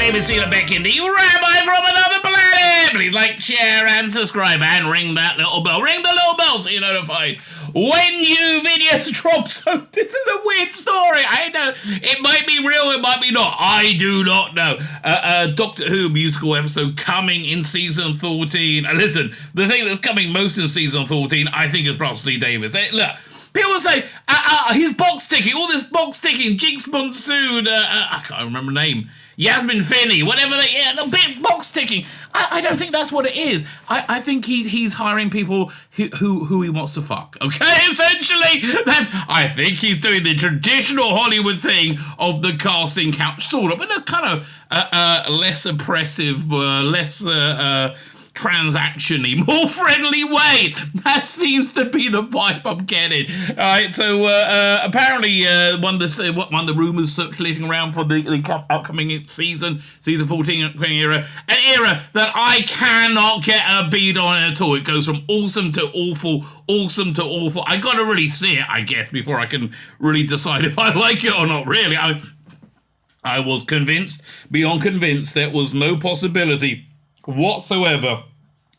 name is Tzvi Lebetkin, the rabbi from another planet. Please like, share, and subscribe, and ring that little bell. Ring the little bell so you're notified when new videos drop. So this is a weird story. It might be real, it might be not. I do not know. Doctor Who musical episode coming in season 14. Listen, the thing that's coming most in season 14, I think, is Russell T Davies. Look. People say, he's box ticking, all this box ticking, Jinx Monsoon, I can't remember the name, Yasmin Finney, whatever the bit box ticking. I don't think that's what it is. I think he's hiring people who he wants to fuck, okay? Essentially, I think he's doing the traditional Hollywood thing of the casting couch, sort of, in a kind of less oppressive, less transaction-y, more friendly way. That seems to be the vibe I'm getting. All right, so apparently one of the rumours circulating around for the upcoming season 14 era, an era that I cannot get a beat on at all. It goes from awesome to awful, awesome to awful. I got to really see it, I guess, before I can really decide if I like it or not, really. I was convinced, beyond convinced, there was no possibility whatsoever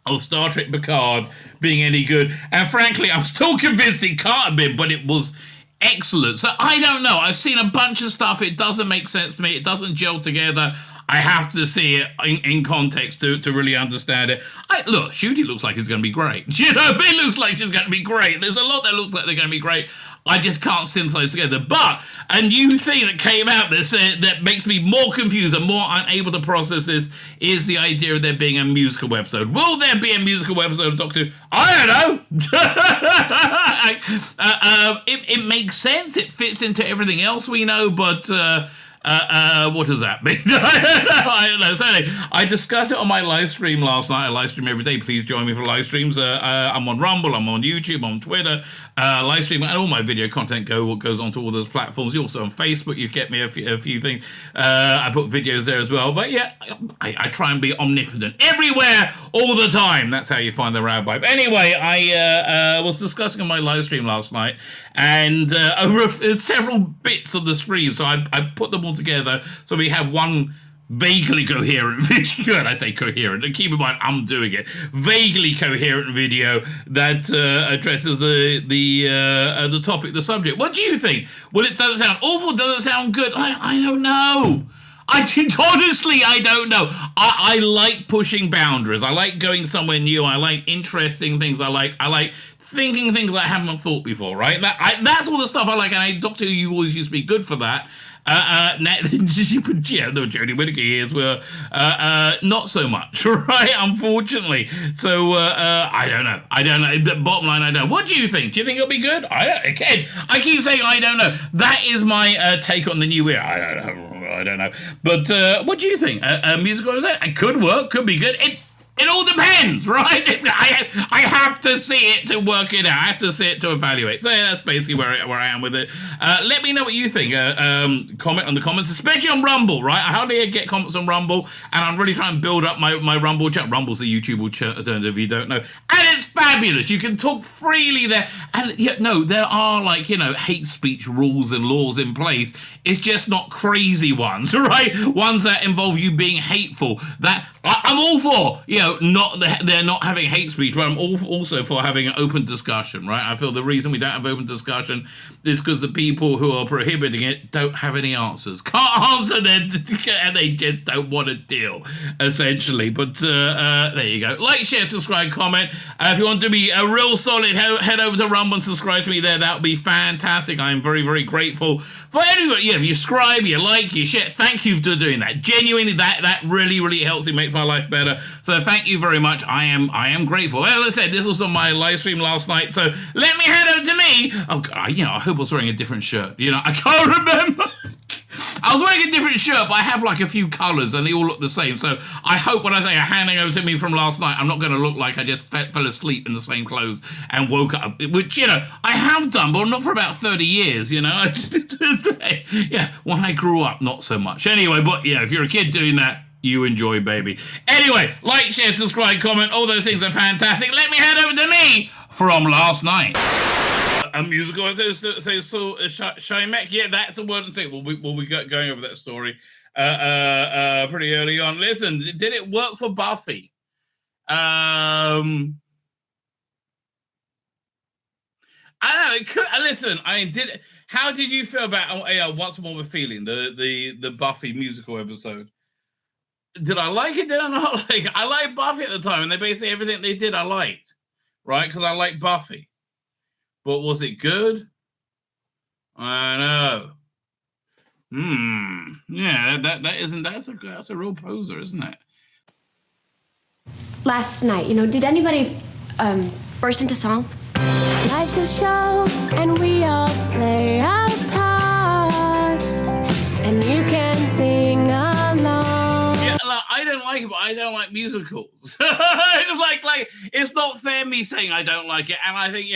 of Star Trek Picard being any good, and frankly I'm still convinced it can't have been, but it was excellent. So I don't know, I've seen a bunch of stuff, it doesn't make sense to me, it doesn't gel together. I have to see it in context to really understand it. Look, Shooty looks like it's going to be great. You know, it looks like she's going to be great. There's a lot that looks like they're going to be great. I just can't synthesize together. But a new thing that came out that makes me more confused and more unable to process this is the idea of there being a musical episode. Will there be a musical episode of Doctor Who? I don't know. It makes sense. It fits into everything else we know, but what does that mean? I don't know. So anyway, I discussed it on my live stream last night. I live stream every day. Please join me for live streams. I'm on Rumble, I'm on YouTube, I'm on Twitter, live stream, and all my video content goes onto all those platforms. You're also on Facebook. You get me a few things. I put videos there as well. But yeah, I try and be omnipotent everywhere, all the time. That's how you find the rabbi. But anyway, I was discussing on my live stream last night, and over several bits of the stream, so I put them all together so we have one vaguely coherent video, and I say coherent, and keep in mind I'm doing it, vaguely coherent video that addresses the topic, the subject. What do you think? Well, it doesn't sound awful, doesn't sound good. I don't know. Honestly, I don't know. I like pushing boundaries. I like going somewhere new. I like interesting things. I like thinking things I haven't thought before, right? That's all the stuff I like, and Doctor Who, you always used to be good for that. Yeah, the Jodie Whittaker years were not so much, right? Unfortunately. So I don't know. The bottom line, I don't know. What do you think? Do you think it'll be good? I keep saying I don't know. That is my take on the new era. I don't know. But what do you think? A musical episode? It could work. Could be good. It all depends, right? I have to see it to work it out. I have to see it to evaluate. So yeah, that's basically where I am with it. Let me know what you think. Comment on the comments, especially on Rumble, right? I hardly get comments on Rumble, and I'm really trying to build up my Rumble chat. Rumble's a YouTube alternative, if you don't know. And it's fabulous. You can talk freely there. And there are hate speech rules and laws in place. It's just not crazy ones, right? Ones that involve you being hateful. That I'm all for, they're not having hate speech, but I'm also for having an open discussion, right? I feel the reason we don't have open discussion is because the people who are prohibiting it don't have any answers. Can't answer them, and they just don't want to deal, essentially. But there you go. Like, share, subscribe, comment. If you want to be a real solid, head over to Rumble and subscribe to me there. That would be fantastic. I am very, very grateful for anybody. Yeah, if you subscribe, you like, you share, thank you for doing that. Genuinely, that really, really helps me make my life better. So thank you very much. I am grateful. Well, as I said, this was on my live stream last night. So let me head over to me. Oh God, I hope I was wearing a different shirt. I can't remember. I was wearing a different shirt, but I have a few colours and they all look the same. So I hope when I say handing over to me from last night, I'm not going to look like I just fell asleep in the same clothes and woke up, which, I have done, but not for about 30 years, Yeah, when I grew up, not so much. Anyway, but if you're a kid doing that, you enjoy, baby. Anyway, like, share, subscribe, comment, all those things are fantastic. Let me head over to me from last night. A musical. Shimek. Yeah, that's the word and thing. We'll be going over that story pretty early on. Listen, did it work for Buffy? I know it could. Listen, did. How did you feel about Once More with Feeling, the Buffy musical episode? Did I like it? Did I not like it? I liked Buffy at the time, and they basically everything they did I liked, right? Because I like Buffy. But was it good? I know. Yeah, that's a real poser, isn't it? Last night, did anybody burst into song? Life's a show, and we all play our parts, and you can sing along. Yeah, I don't like it, but I don't like musicals. It's like it's not fair me saying I don't like it, and I think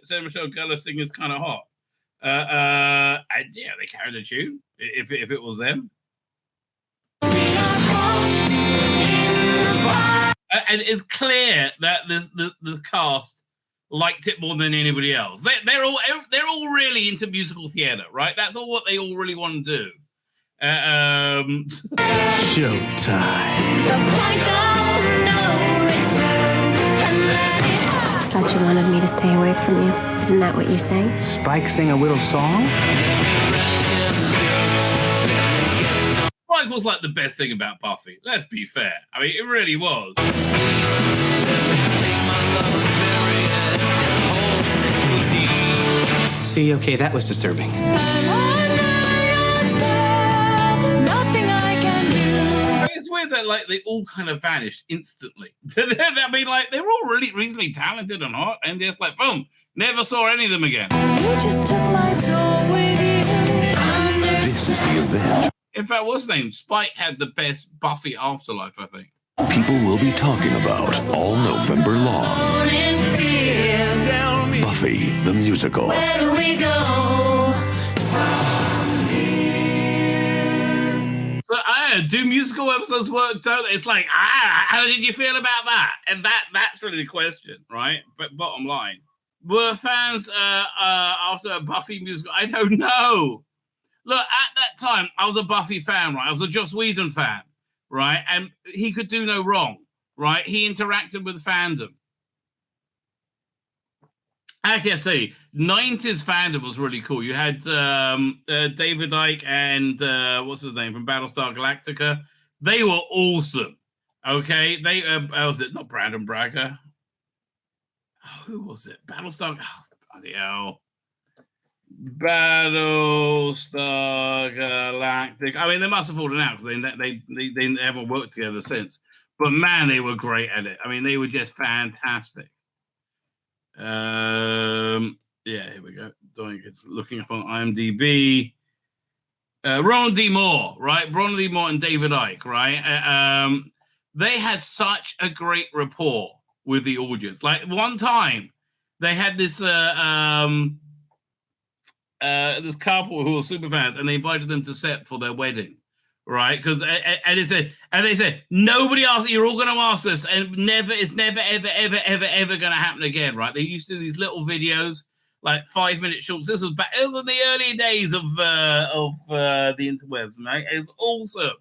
Sarah Michelle Gellar singing is kind of hot. And yeah, they carried the tune if it was them. And it's clear that the cast liked it more than anybody else. They're all really into musical theatre, right? That's all what they all really want to do. Showtime. The point of no return. Thought you wanted me to stay away from you. Isn't that what you sang? Spike sing a little song? Spike was like the best thing about Buffy. Let's be fair. I mean, it really was. See, okay, that was disturbing. It's weird that they all kind of vanished instantly. I mean, they were all really reasonably talented and hot, and just boom, never saw any of them again. You just took my soul with you. This is the event In fact, what's his name? Spike had the best Buffy Afterlife, I think. people will be talking about all November long. Buffy the Musical. Where do we go? So do musical episodes work? It's how did you feel about that? And that's really the question, right? But bottom line, were fans after a Buffy musical? I don't know. Look, at that time, I was a Buffy fan, right? I was a Joss Whedon fan, right? And he could do no wrong, right? He interacted with fandom. I can tell you, 90s fandom was really cool. You had David Icke and what's his name from Battlestar Galactica. They were awesome. Okay, they was it not Brandon Braga? Oh, who was it? Battlestar. Oh, bloody hell. Battlestar Galactica. I mean, they must have fallen out because they haven't worked together since. But man, they were great at it. I mean, they were just fantastic. Yeah, here we go. It's looking up on IMDb. Ronald D. Moore, right? Ronald D. Moore and David Icke, right? They had such a great rapport with the audience. One time, they had this this couple who were super fans, and they invited them to set for their wedding, right? Because and they said nobody asked. You're all going to ask us, and it's never ever going to happen again, right? They used to do these little videos, 5-minute shorts. It was in the early days of the interwebs, right? It was awesome,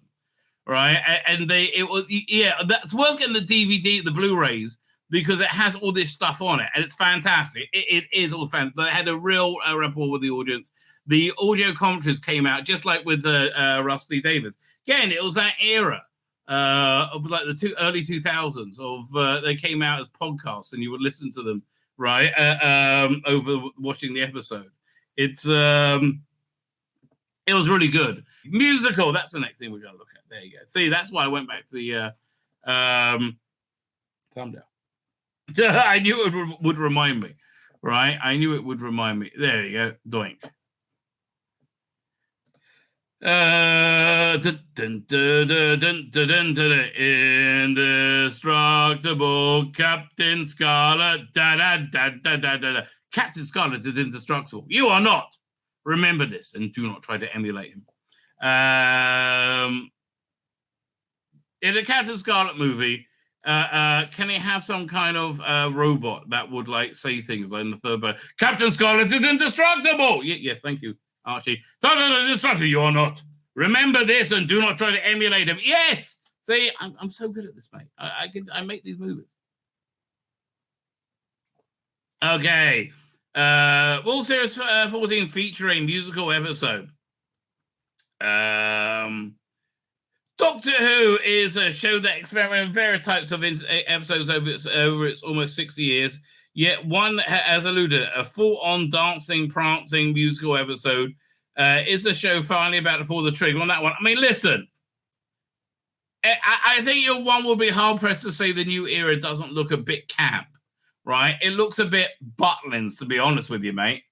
right? And that's worth getting the DVD, the Blu-rays, because it has all this stuff on it, and it's fantastic. It is all fantastic. They had a real rapport with the audience. The audio commentaries came out just like with Russ Lee Davies. Again, it was that era of the early 2000s of they came out as podcasts, and you would listen to them right over watching the episode. It was really good. Musical. That's the next thing we're gonna look at. There you go. See, that's why I went back to the thumbnail. I knew it would remind me, right? I knew it would remind me. There you go. Doink. Indestructible Captain Scarlet. Captain Scarlet is indestructible. You are not. Remember this and do not try to emulate him. In the Captain Scarlet movie, Can he have some kind of robot that would like say things like in the third book? Captain Scarlet is indestructible. Yeah, thank you, Archie. Not indestructible, you are not. Remember this and do not try to emulate him. Yes. See, I'm so good at this, mate. I make these movies. Okay. World Series 14 featuring musical episode. Doctor Who is a show that experiments with various types of episodes over its almost 60 years, yet one has alluded a full-on dancing, prancing musical episode. Is the show finally about to pull the trigger on that one? I mean, listen, I think your one will be hard-pressed to say the new era doesn't look a bit camp, right? It looks a bit Butlins, to be honest with you, mate.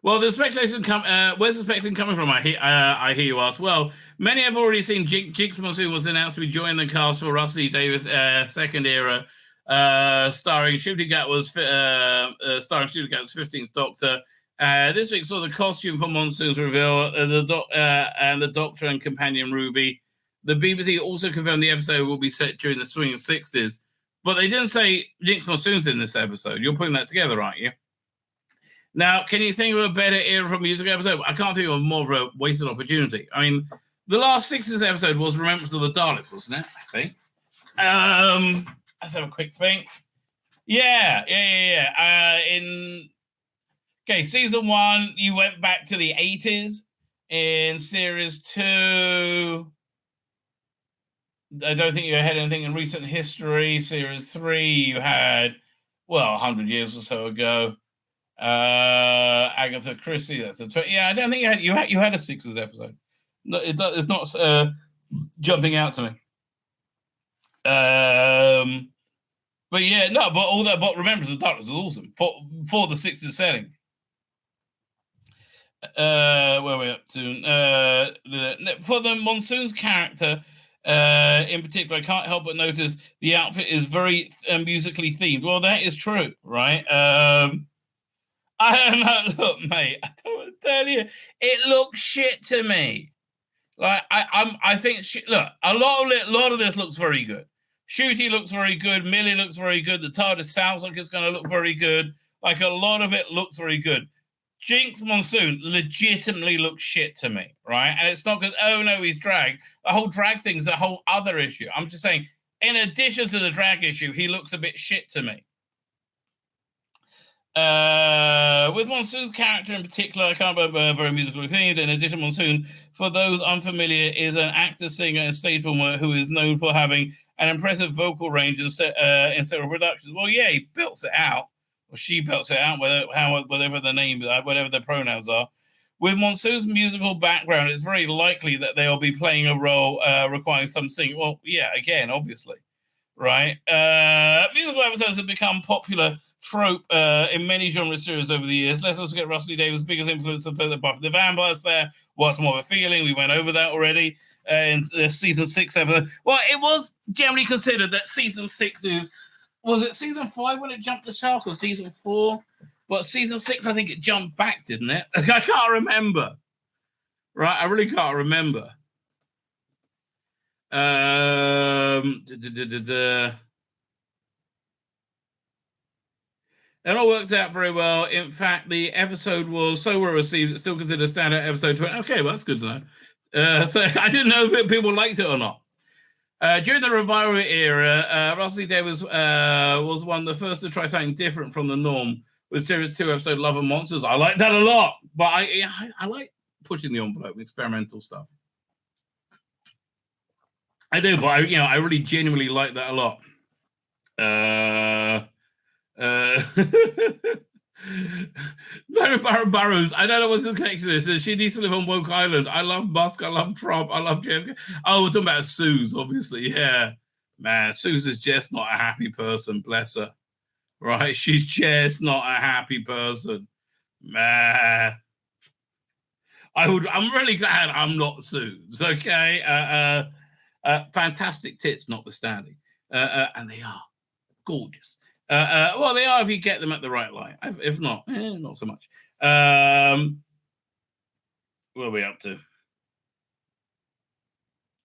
Well, the speculation where's the speculation coming from? I hear you ask. Well, many have already seen Jinx Monsoon was announced to be joining the cast for Rusty Davis' second era, starring Shooty Gatwa's 15th Doctor. This week saw the costume for Monsoon's reveal, and the Doctor and companion Ruby. The BBC also confirmed the episode will be set during the swinging 60s, but they didn't say Jinx Monsoon's in this episode. You're putting that together, aren't you? Now, can you think of a better era for a music episode? I can't think of more of a wasted opportunity. I mean, the last 60s episode was Remembrance of the Daleks, wasn't it? I think. Let's have a quick think. Yeah. In season 1, you went back to the 80s. In series 2, I don't think you had anything in recent history. Series 3, you had, 100 years or so ago. Agatha Christie. That's I don't think you had a 60s episode. No, it's not jumping out to me. But all that. But Remembrance of the Darkness is awesome for the 60s setting. Where are we up to? For the Monsoon's character, in particular, I can't help but notice the outfit is very musically themed. Well, that is true, right? I don't know. Look, mate, I don't want to tell you, it looks shit to me. Like I think look, a lot of this looks very good. Shooty looks very good. Millie looks very good. The TARDIS sounds like it's going to look very good. Like a lot of it looks very good. Jinx Monsoon legitimately looks shit to me, right? And it's not because, oh no, he's drag. The whole drag thing is a whole other issue. I'm just saying, in addition to the drag issue, he looks a bit shit to me. With Monsoon's character in particular, I can't remember, very musically themed. In addition, Monsoon, for those unfamiliar, is an actor, singer, and stage performer who is known for having an impressive vocal range in several productions. Well, yeah, he belts it out, or she belts it out, whatever the name, whatever the pronouns are. With Monsoon's musical background, it's very likely that they'll be playing a role requiring some singing. Well, yeah, again, obviously, right? Musical episodes have become popular trope in many genre series over the years. Let's also get Rusty Davis' biggest influence of the Buffy the Vampire Slayer. What's More of a Feeling? We went over that already in the season 6 episode. Well, it was generally considered that season 6 was it season 5 when it jumped the shark, or season 4? But season 6, I think it jumped back, didn't it? I can't remember. Right, I really can't remember. It all worked out very well. In fact, the episode was so well received, it's still considered a standout episode 20. Okay, well, that's good to know. So I didn't know if people liked it or not. During the revival era, Rusty Davis was one of the first to try something different from the norm with Series 2 episode Love and Monsters. I like that a lot, but I like pushing the envelope, experimental stuff. I do, but I really genuinely like that a lot. Mary Burrows, I don't know what's the connection to this. She needs to live on Woke Island. I love Musk, I love Trump, I love JFK. Oh, we're talking about Suze, obviously. Yeah, man, Suze is just not a happy person, bless her. Right, she's just not a happy person, man. I'm really glad I'm not Suze. Okay, fantastic tits notwithstanding, and they are gorgeous. Well, they are if you get them at the right light. If not, not so much. What are we up to?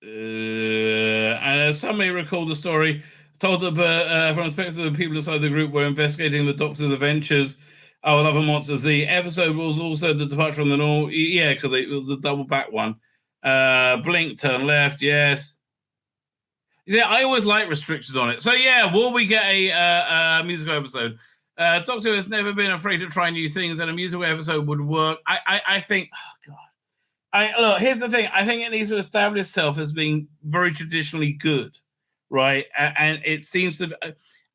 And some may recall the story told that from the perspective of the people inside the group were investigating the Doctor's adventures with other monsters. The episode was also the departure from the normal. Yeah, because it was a double back one. Blink, turn left, yes. Yeah, I always like restrictions on it. So yeah, will we get a musical episode? Doctor has never been afraid to try new things, and a musical episode would work. I think, oh God. Look, here's the thing. I think it needs to establish itself as being very traditionally good, right? And it seems to be,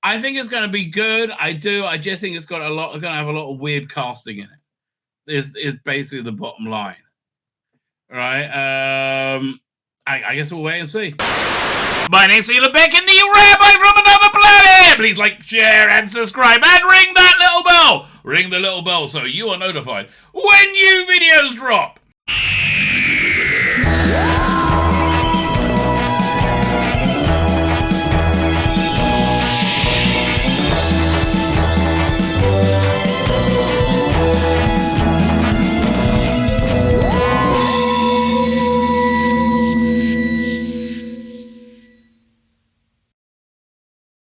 I think it's going to be good. I do. I just think it's got going to have a lot of weird casting in it. Is basically the bottom line, right? I guess we'll wait and see. My name's Tzvi Lebetkin, the rabbi from another planet. Please like, share, and subscribe, and ring that little bell. Ring the little bell so you are notified when new videos drop.